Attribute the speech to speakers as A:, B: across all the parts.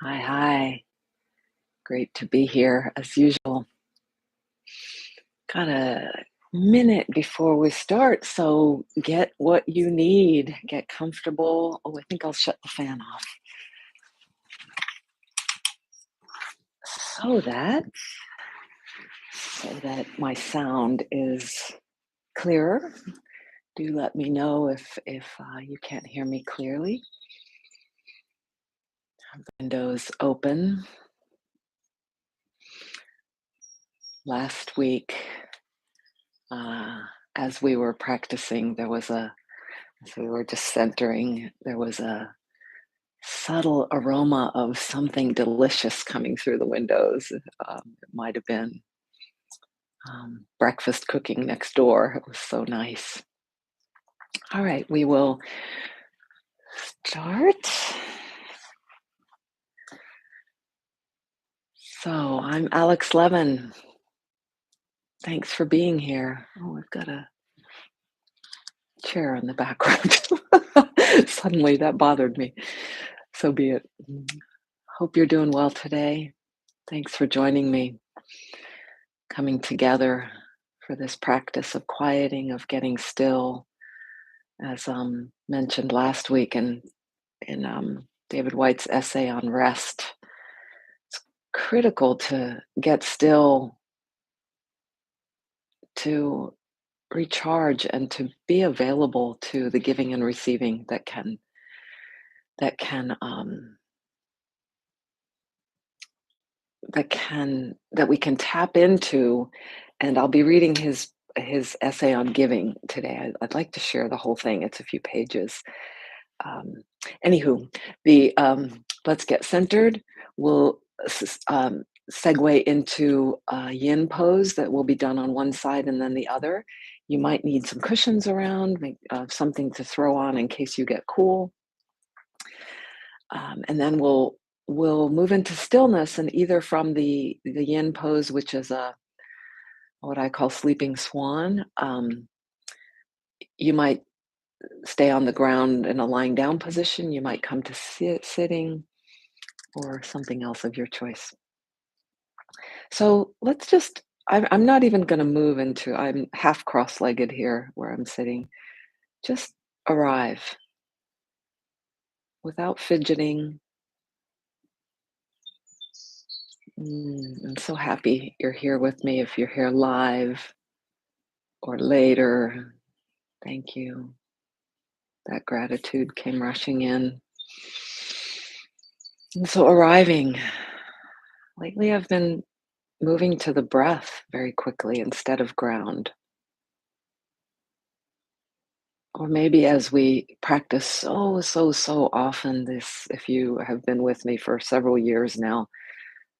A: Hi, hi. Great to be here as usual. Got a minute before we start, so get what you need. Get comfortable. Oh, I think I'll shut the fan off so that my sound is clearer. Do let me know if you can't hear me clearly. Windows open. Last week, uh, as we were practicing, as we were just centering, there was a subtle aroma of something delicious coming through the windows. It might have been breakfast cooking next door. It was so nice. All right, we will start. So I'm Alex Levin. Thanks for being here. Oh, I've got a chair in the background. Suddenly that bothered me. So be it. Hope you're doing well today. Thanks for joining me, coming together for this practice of quieting, of getting still, as mentioned last week in David Whyte's essay on rest. It's critical to get still, to recharge, and to be available to the giving and receiving that can that we can tap into. And I'll be reading his essay on giving today. I'd like to share the whole thing. It's a few pages. Um, Anywho, the let's get centered. We'll segue into a yin pose that will be done on one side and then the other. You might need some cushions around, something to throw on in case you get cool. And then we'll move into stillness, and either from the yin pose, which is a what I call sleeping swan. You might stay on the ground in a lying down position. You might come to sitting, or something else of your choice. So let's just, I'm not even going to move into, I'm half cross legged here where I'm sitting. Just arrive without fidgeting. I'm so happy you're here with me. If you're here live or later, thank you. That gratitude came rushing in. And so arriving, lately I've been moving to the breath very quickly instead of ground. Or maybe as we practice so often, this, if you have been with me for several years now,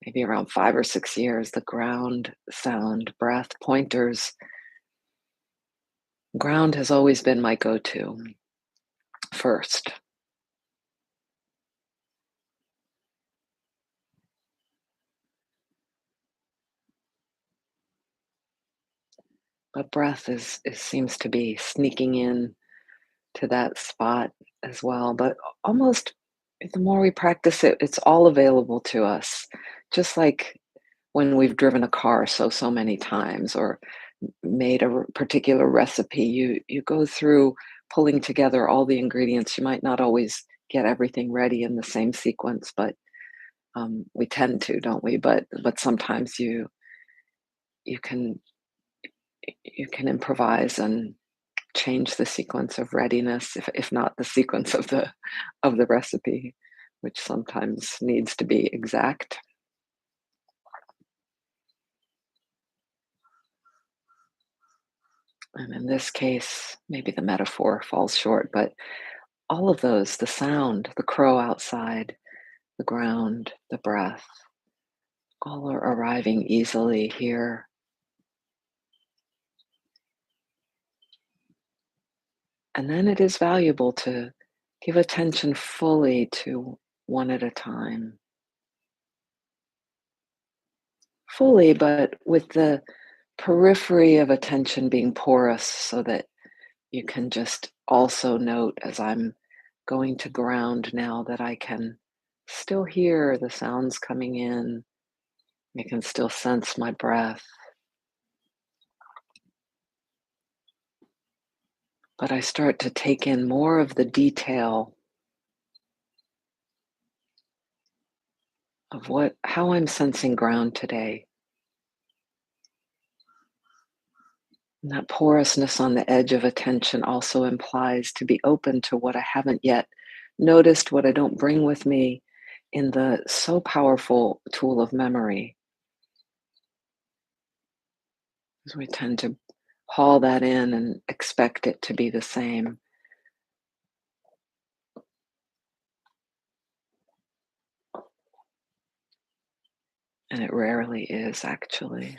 A: maybe around 5 or 6 years, the ground sound, breath, pointers. Ground has always been my go-to first. But breath seems to be sneaking in to that spot as well. But almost the more we practice it, it's all available to us. Just like when we've driven a car so many times, or made a particular recipe, you go through pulling together all the ingredients. You might not always get everything ready in the same sequence, but we tend to, don't we? But sometimes you can you can improvise and change the sequence of readiness, if not the sequence of the recipe, which sometimes needs to be exact. And in this case, maybe the metaphor falls short, but all of those, the sound, the crow outside, the ground, the breath, all are arriving easily here. And then it is valuable to give attention fully to one at a time. Fully, but with the periphery of attention being porous, so that you can just also note as I'm going to ground now that I can still hear the sounds coming in. I can still sense my breath, but I start to take in more of the detail of how I'm sensing ground today. And that porousness on the edge of attention also implies to be open to what I haven't yet noticed, what I don't bring with me in the so powerful tool of memory. Because we tend to haul that in and expect it to be the same. And it rarely is, actually.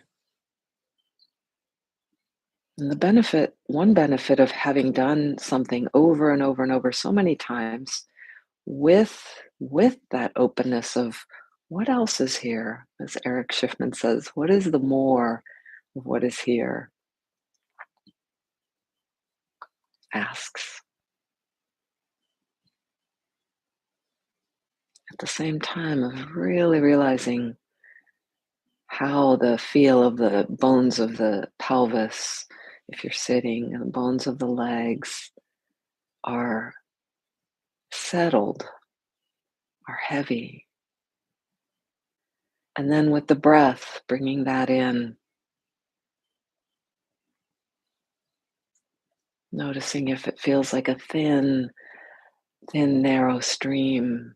A: And one benefit of having done something over and over and over so many times with that openness of what else is here, as Eric Schiffman says, what is the more of what is here, asks. At the same time of really realizing how the feel of the bones of the pelvis, if you're sitting, and the bones of the legs are settled, are heavy. And then with the breath, bringing that in, noticing if it feels like a thin, narrow stream,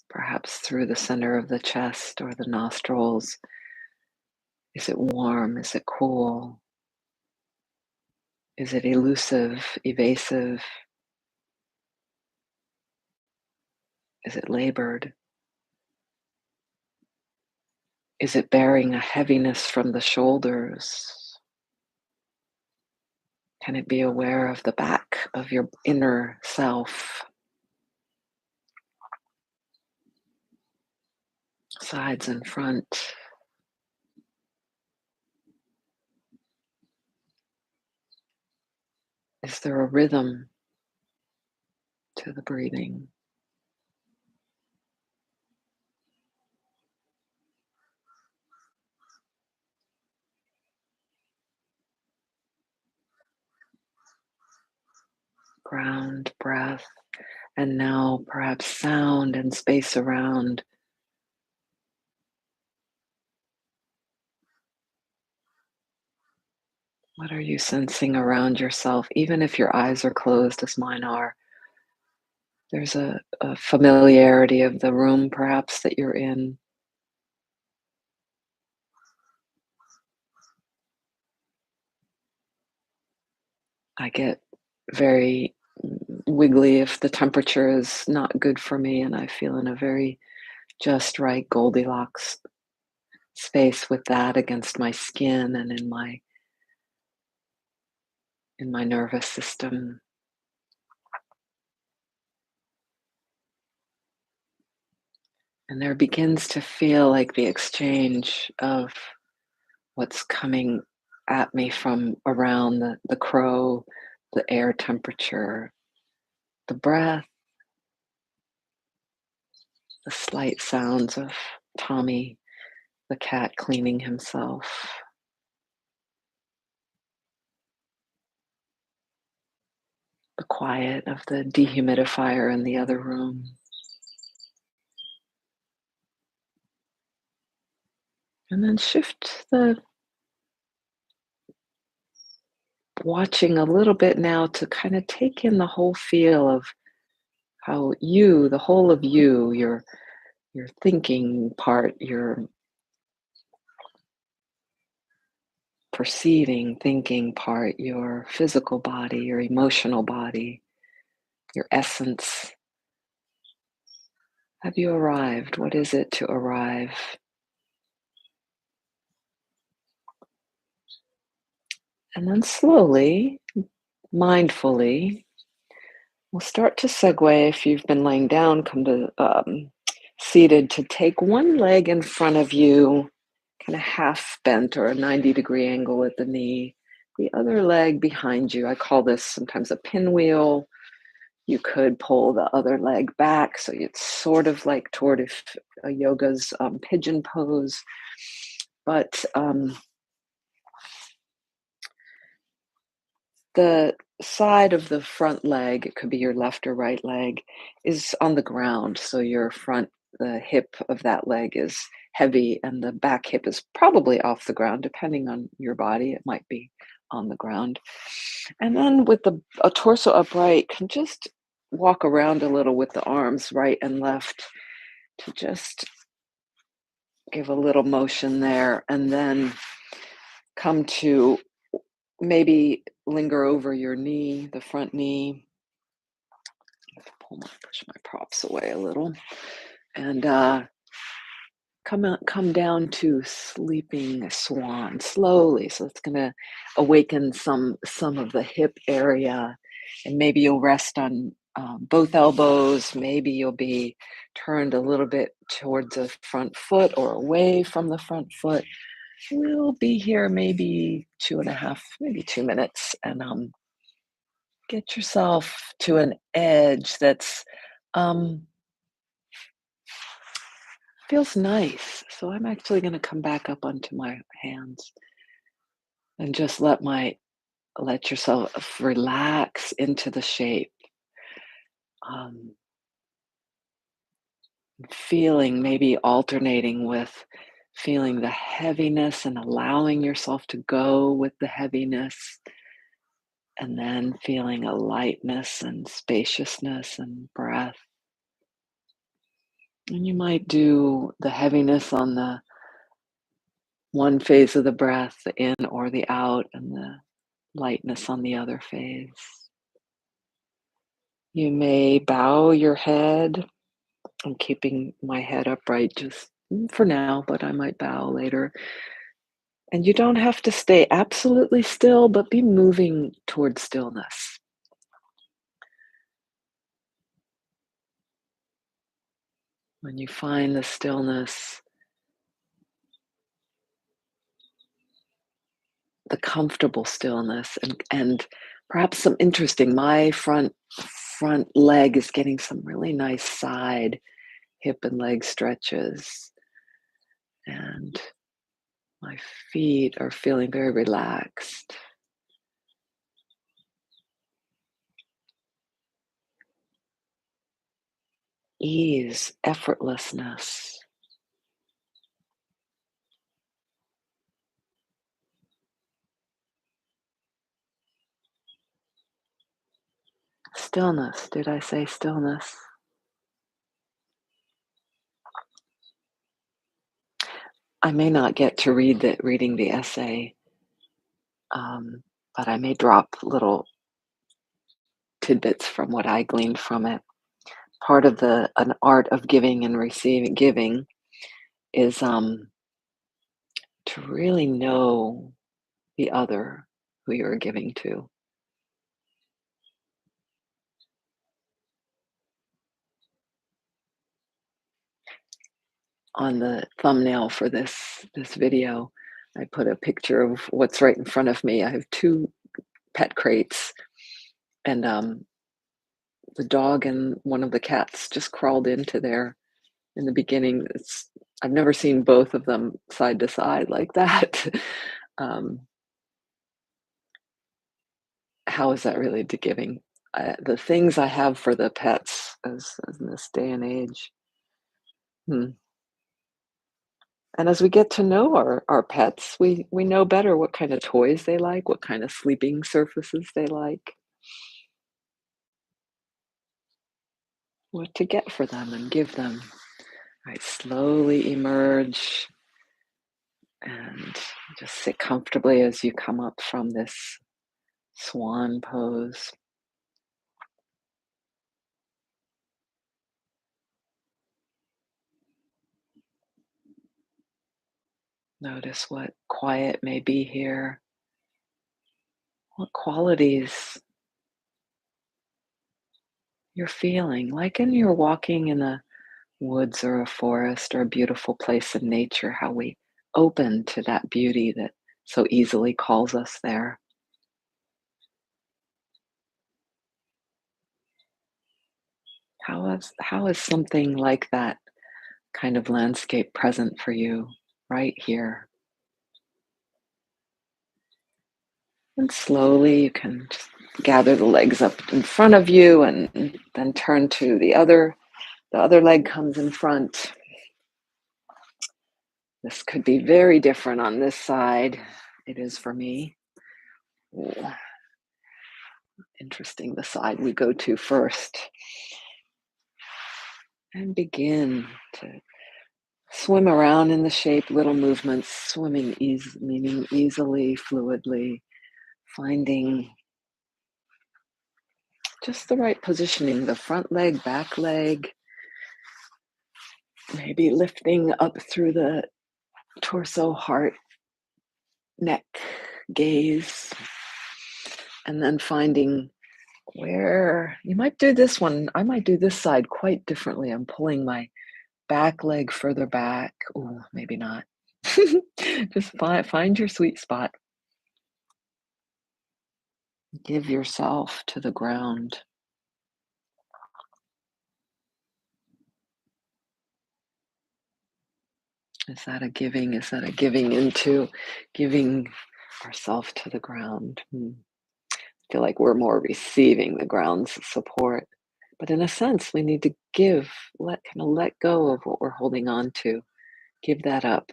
A: perhaps through the center of the chest or the nostrils. Is it warm? Is it cool? Is it elusive, evasive? Is it labored? Is it bearing a heaviness from the shoulders? Can it be aware of the back of your inner self? Sides and front. Is there a rhythm to the breathing? Ground, breath, and now perhaps sound and space around. What are you sensing around yourself, even if your eyes are closed, as mine are? There's a familiarity of the room, perhaps, that you're in. I get very wiggly if the temperature is not good for me, and I feel in a very just right Goldilocks space with that against my skin and in my nervous system. And there begins to feel like the exchange of what's coming at me from around the crow, the air temperature, the breath, the slight sounds of Tommy, the cat, cleaning himself, the quiet of the dehumidifier in the other room. And then shift the watching a little bit now to kind of take in the whole feel of how you, the whole of you, your thinking part, your perceiving, thinking part, your physical body, your emotional body, your essence. Have you arrived? What is it to arrive? And then slowly, mindfully, we'll start to segue. If you've been laying down, come to seated, to take one leg in front of you, kind of half bent or a 90-degree angle at the knee, the other leg behind you. I call this sometimes a pinwheel. You could pull the other leg back so it's sort of like toward if a yoga's pigeon pose. But the side of the front leg, it could be your left or right leg, is on the ground. So your front, the hip of that leg is heavy, and the back hip is probably off the ground, depending on your body. It might be on the ground. And then with the a torso upright, can just walk around a little with the arms right and left to just give a little motion there, and then come to maybe linger over your knee, the front knee. Push my props away a little, and come down to sleeping swan slowly. So it's going to awaken some of the hip area, and maybe you'll rest on both elbows. Maybe you'll be turned a little bit towards the front foot or away from the front foot. We'll be here maybe 2.5, maybe 2 minutes, and get yourself to an edge that's feels nice. So I'm actually going to come back up onto my hands and just let yourself relax into the shape. Um, Feeling maybe alternating with feeling the heaviness and allowing yourself to go with the heaviness, and then feeling a lightness and spaciousness and breath. And you might do the heaviness on the one phase of the breath, the in or the out, and the lightness on the other phase. You may bow your head. I'm keeping my head upright just for now, but I might bow later. And you don't have to stay absolutely still, but be moving towards stillness. When you find the stillness, the comfortable stillness, and perhaps some interesting, my front leg is getting some really nice side hip and leg stretches, and my feet are feeling very relaxed. Ease, effortlessness. Stillness. Did I say stillness? I may not get to reading the essay, but I may drop little tidbits from what I gleaned from it. Part of the an art of giving and receiving giving is to really know the other who you're giving to. On the thumbnail for this video, I put a picture of what's right in front of me. I have two pet crates, and the dog and one of the cats just crawled into there in the beginning. I've never seen both of them side to side like that. um, how is that related to giving? The things I have for the pets as in this day and age. Hmm. And as we get to know our pets, we know better what kind of toys they like, what kind of sleeping surfaces they like, what to get for them and give them. Right, slowly emerge and just sit comfortably as you come up from this swan pose. Notice what quiet may be here, what qualities you're feeling, like when you're walking in a woods or a forest or a beautiful place in nature, how we open to that beauty that so easily calls us there. How is something like that kind of landscape present for you right here? And slowly you can just gather the legs up in front of you and then turn to the other leg comes in front. This could be very different on this side. It is for me. Ooh, interesting, the side we go to first. And begin to swim around in the shape, little movements, swimming meaning easily, fluidly, finding just the right positioning, the front leg, back leg, maybe lifting up through the torso, heart, neck, gaze, and then finding where you might do this one. I might do this side quite differently. I'm pulling my back leg further back. Oh, maybe not. Just find your sweet spot. Give yourself to the ground. Is that a giving? Is that a giving into giving ourselves to the ground? I feel like we're more receiving the ground's support. But in a sense, we need to give, let go of what we're holding on to. Give that up.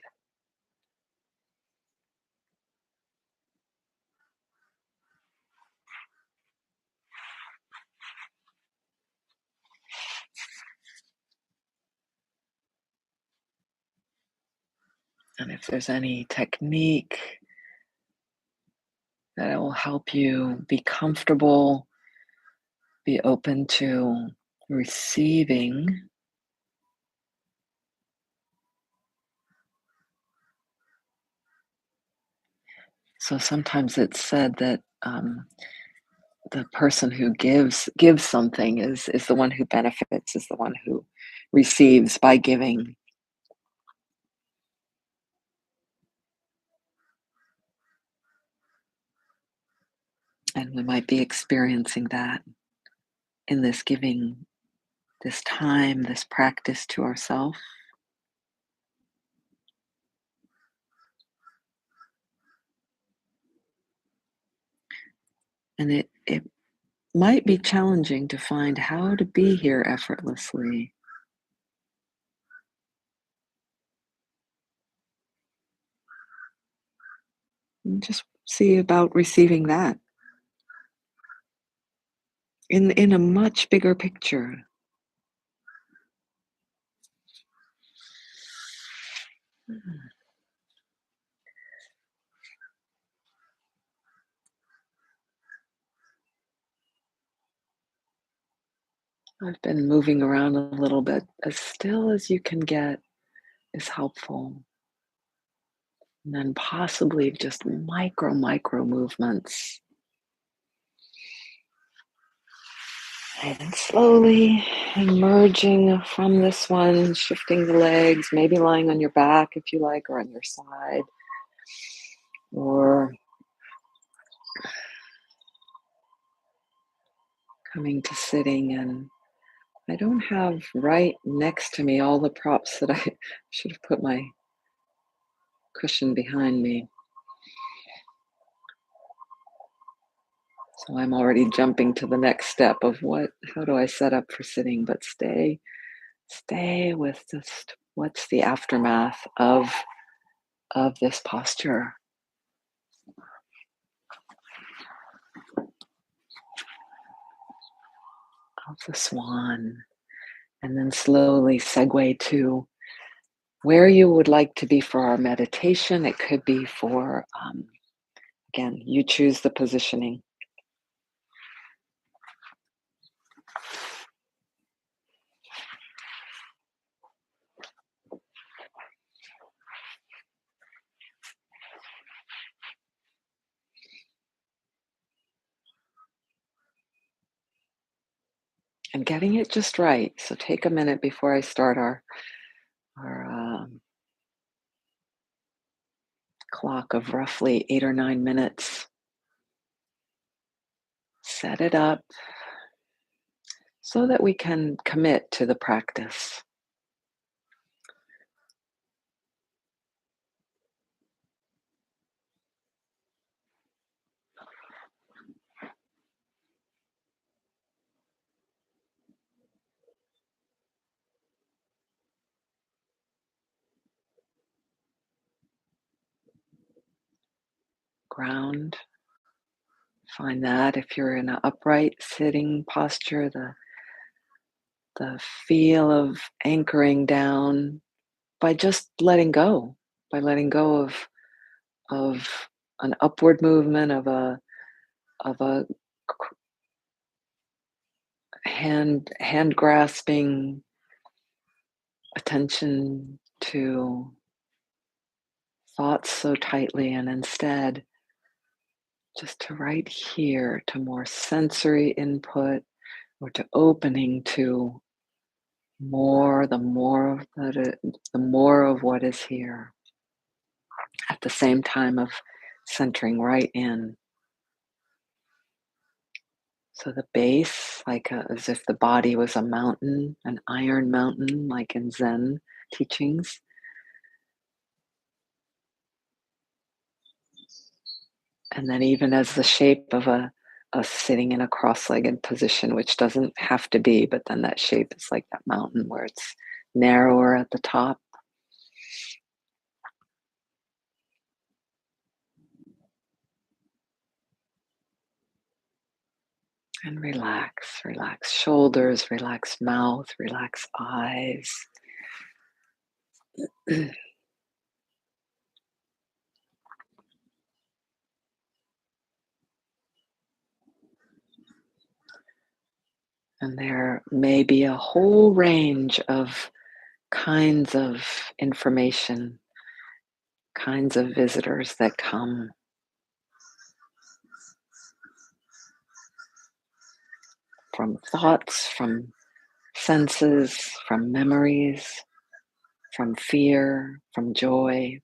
A: And if there's any technique that will help you be comfortable, be open to receiving. So sometimes it's said that the person who gives something is the one who benefits, is the one who receives by giving. And we might be experiencing that in this giving, this time, this practice to ourselves. And it might be challenging to find how to be here effortlessly. And just see about receiving that in a much bigger picture. I've been moving around a little bit. As still as you can get is helpful. And then possibly just micro movements. And slowly emerging from this one, shifting the legs, maybe lying on your back if you like, or on your side. Or coming to sitting. And I don't have right next to me all the props that I should have put my cushion behind me. So I'm already jumping to the next step of how do I set up for sitting, but stay with just what's the aftermath of this posture of the swan, and then slowly segue to where you would like to be for our meditation. It could be for, again, you choose the positioning. And getting it just right. So take a minute before I start our clock of roughly 8 or 9 minutes. Set it up. so that we can commit to the practice. Ground, find that if you're in an upright sitting posture, the feel of anchoring down by just letting go, by letting go of an upward movement of a hand grasping attention to thoughts so tightly, and instead just to right here, to more sensory input, or to opening to more, the more of what is here, at the same time of centering right in. So the base, like as if the body was a mountain, an iron mountain, like in Zen teachings. And then even as the shape of a sitting in a cross-legged position, which doesn't have to be, but then that shape is like that mountain where it's narrower at the top. And relax, relax shoulders, relax mouth, relax eyes. And there may be a whole range of kinds of information, kinds of visitors that come from thoughts, from senses, from memories, from fear, from joy.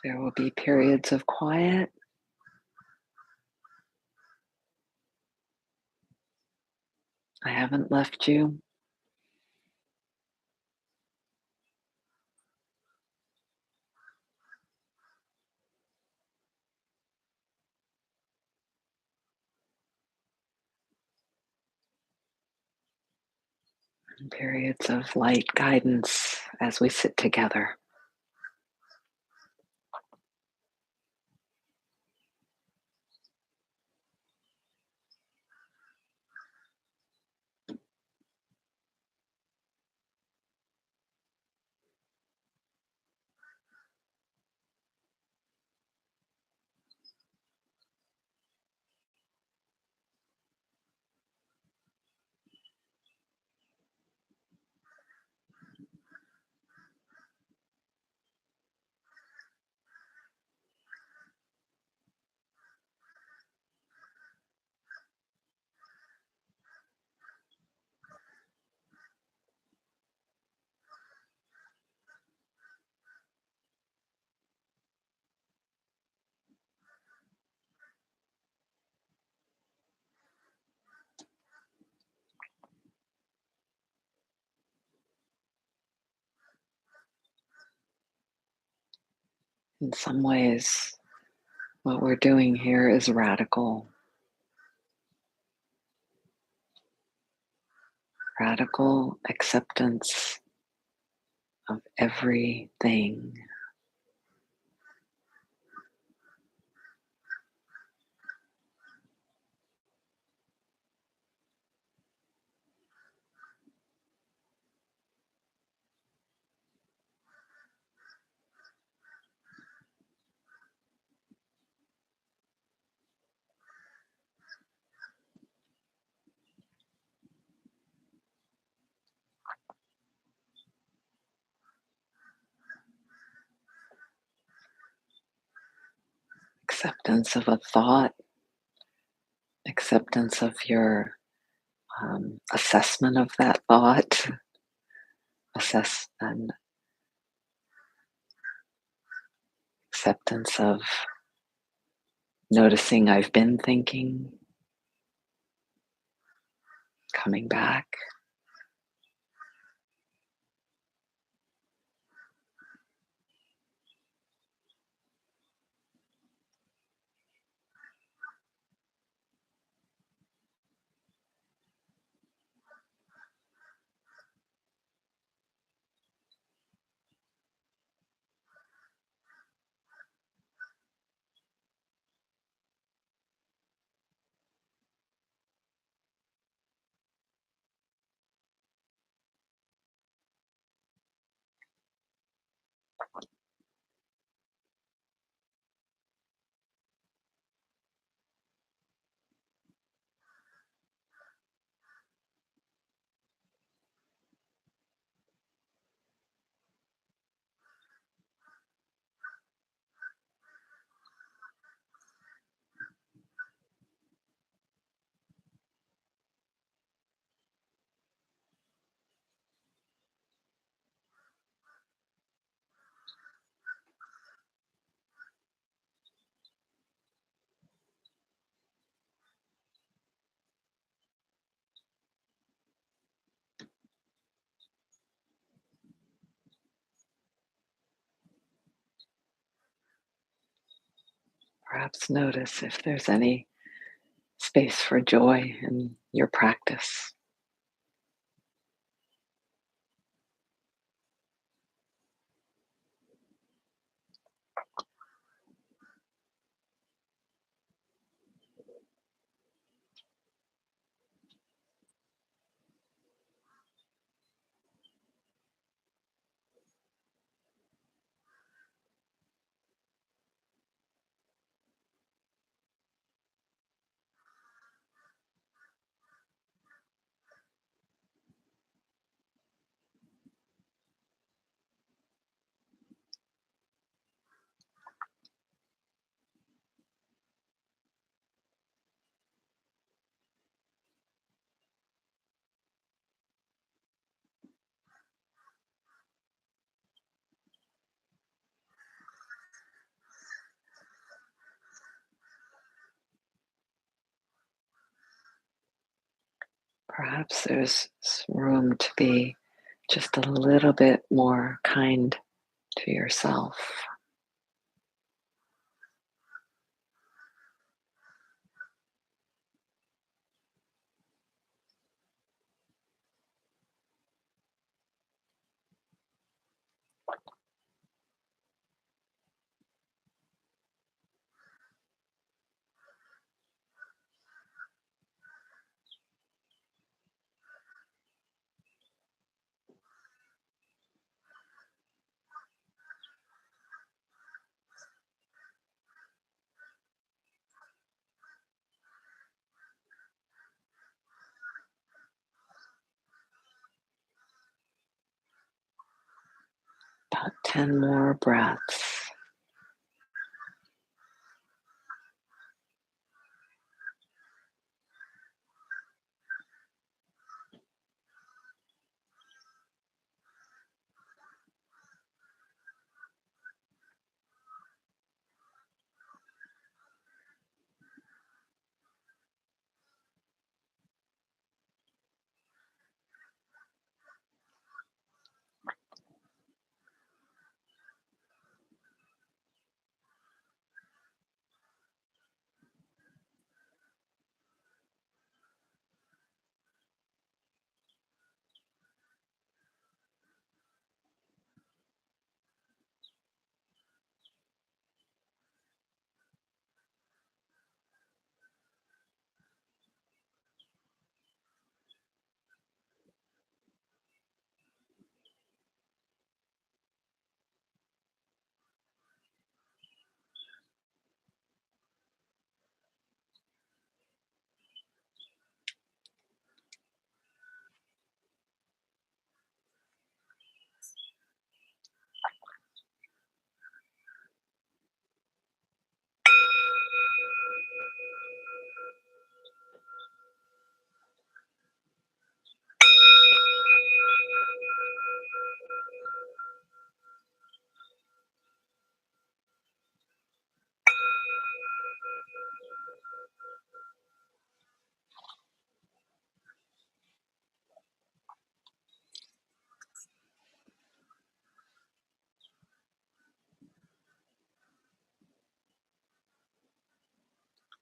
A: There will be periods of quiet. I haven't left you. And periods of light guidance as we sit together. In some ways, what we're doing here is radical, radical acceptance of everything. Acceptance of a thought, acceptance of your assessment of that thought, assess and acceptance of noticing I've been thinking, coming back. Perhaps notice if there's any space for joy in your practice. Perhaps there's room to be just a little bit more kind to yourself. About 10 more breaths.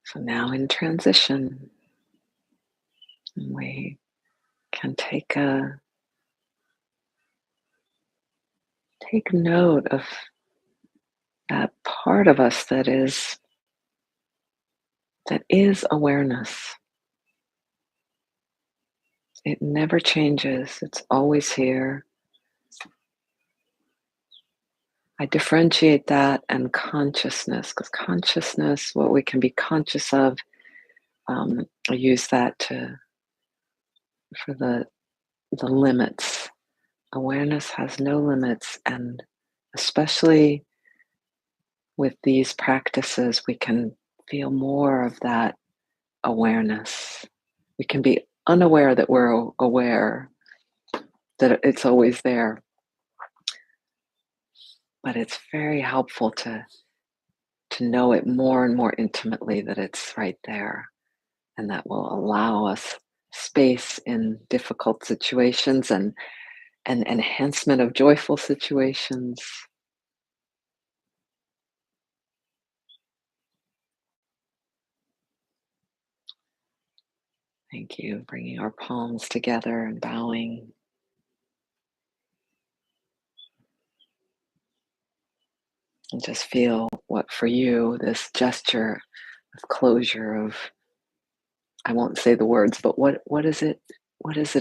A: So now in transition, we can take note of that part of us that is awareness. It never changes. It's always here. I differentiate that and consciousness, because consciousness, what we can be conscious of, I use that for the limits. Awareness has no limits, and especially with these practices, we can feel more of that awareness. We can be unaware that we're aware, that it's always there, but it's very helpful to know it more and more intimately, that it's right there, and that will allow us space in difficult situations and enhancement of joyful situations. Thank you. Bringing our palms together and bowing. And just feel what for you, this gesture of closure, of, I won't say the words, but what does it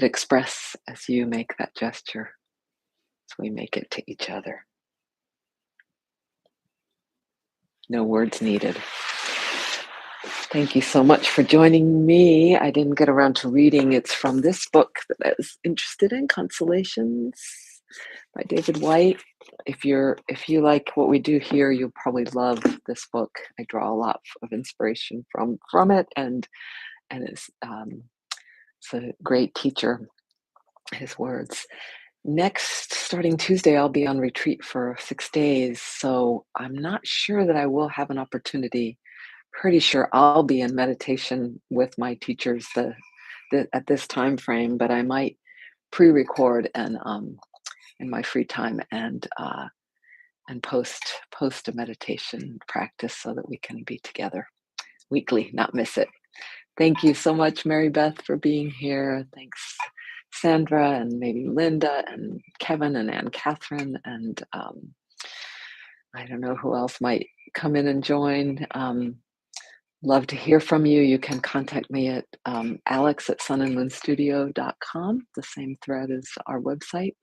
A: express as you make that gesture? As we make it to each other. No words needed. Thank you so much for joining me. I didn't get around to reading. It's from this book that I was interested in, Consolations by David Whyte. If you like what we do here, you'll probably love this book. I draw a lot of inspiration from it, and it's a great teacher. His words. Next, starting Tuesday, I'll be on retreat for 6 days, so I'm not sure that I will have an opportunity. Pretty sure I'll be in meditation with my teachers at this time frame, but I might pre-record and in my free time and post a meditation practice so that we can be together weekly, not miss it. Thank you so much, Mary Beth, for being here. Thanks, Sandra, and maybe Linda, and Kevin, and Anne Catherine, and I don't know who else might come in and join. Love to hear from you. You can contact me at aLex at sunandmoonstudio.com, the same thread as our website.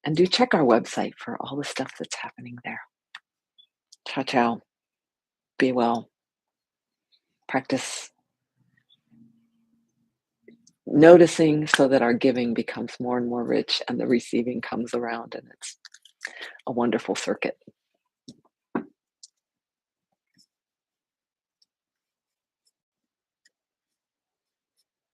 A: And do check our website for all the stuff that's happening there. Ciao, ciao. Be well. Practice noticing so that our giving becomes more and more rich and the receiving comes around, and it's a wonderful circuit.